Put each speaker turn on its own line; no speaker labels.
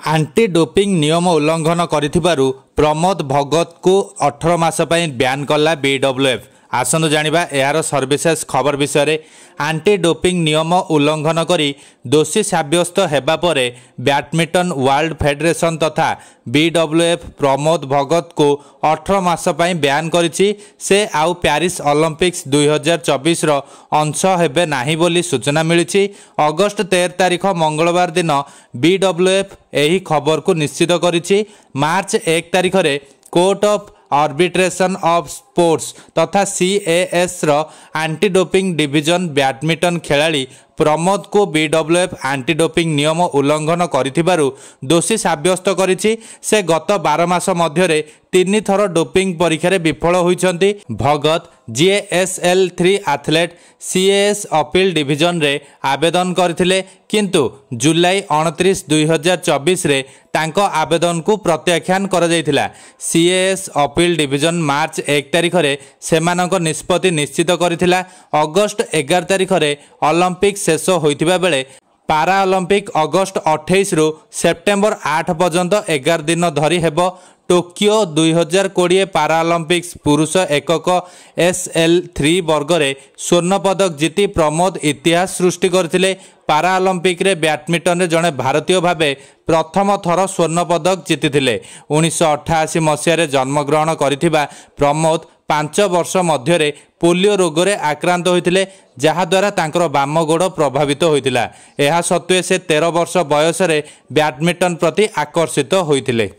Aunty doping नियम उल्लंघन करिथिबारु प्रमोद भगत को 18 मास पई ब्यान कला बीडब्ल्यूएफ। आसंतु जानिबा यार सर्विसेस खबर विषय। आंटी डोपिंग नियम उल्लंघन करी दोषी साब्यस्त हेबा परे बैडमिंटन वर्ल्ड फेडरेशन तथा बीडब्ल्यूएफ प्रमोद भगत को 18 मास पई ब्यान करिछि। से आउ पेरिस ओलंपिक्स 2024 रो अंश हेबे नाही बोली सूचना मिलिछि। अगस्त 13 तारिख मंगलवार दिन बीडब्ल्यूएफ एही खबर को निश्चित करिछि। मार्च 1 तारिख रे court of arbitration of sports तथा सीएएस रो एंटी डोपिंग डिवीजन बैडमिंटन खिलाड़ी प्रमोद को बीडब्ल्यूएफ एंटी डोपिंग नियम उल्लंघन करिथिबारु दोषी साब्यस्त करिछि। से गत 12 मास मध्यरे 3 थर डोपिंग परीक्षा रे विफल होइछन्ति। Bhagat GSL 3 athlete CAS appeal division रे आवेदन करथिले, किंतु जुलाई 29 2024 रे तांको आवेदन को प्रत्याख्यान कर जाइथिला। सीएएस अपील डिवीजन मार्च 1 तारिख रे सेमानक निष्पत्ति निश्चित करथिला। अगस्त 11 तारिख रे ओलंपिक शेष होइतिबा बेले पारा ओलंपिक अगस्त 28 रु सेप्टेम्बर 8 पर्यंत 11 दिन धरी हेबो। टोकियो 2020 पाराओलंपिक्स पुरुष एकक SL3 वर्ग रे स्वर्ण पदक जीति प्रमोद इतिहास सृष्टि करथिले। पाराओलंपिक रे बैडमिंटन रे जड़े भारतीय भावे प्रथम थर स्वर्ण पदक जीतिथिले। 1988 मसीह जन्मग्रहण करिथिबा प्रमोद 5 वर्ष मध्य पोलियो रोग रे आक्रांत होइथिले, जहाद्वारा तांकर बाम गोड़ प्रभावित होइथिला। एहा सत्वे से 13 वर्ष बयस रे बैडमिंटन प्रति आकर्षित होइथिले।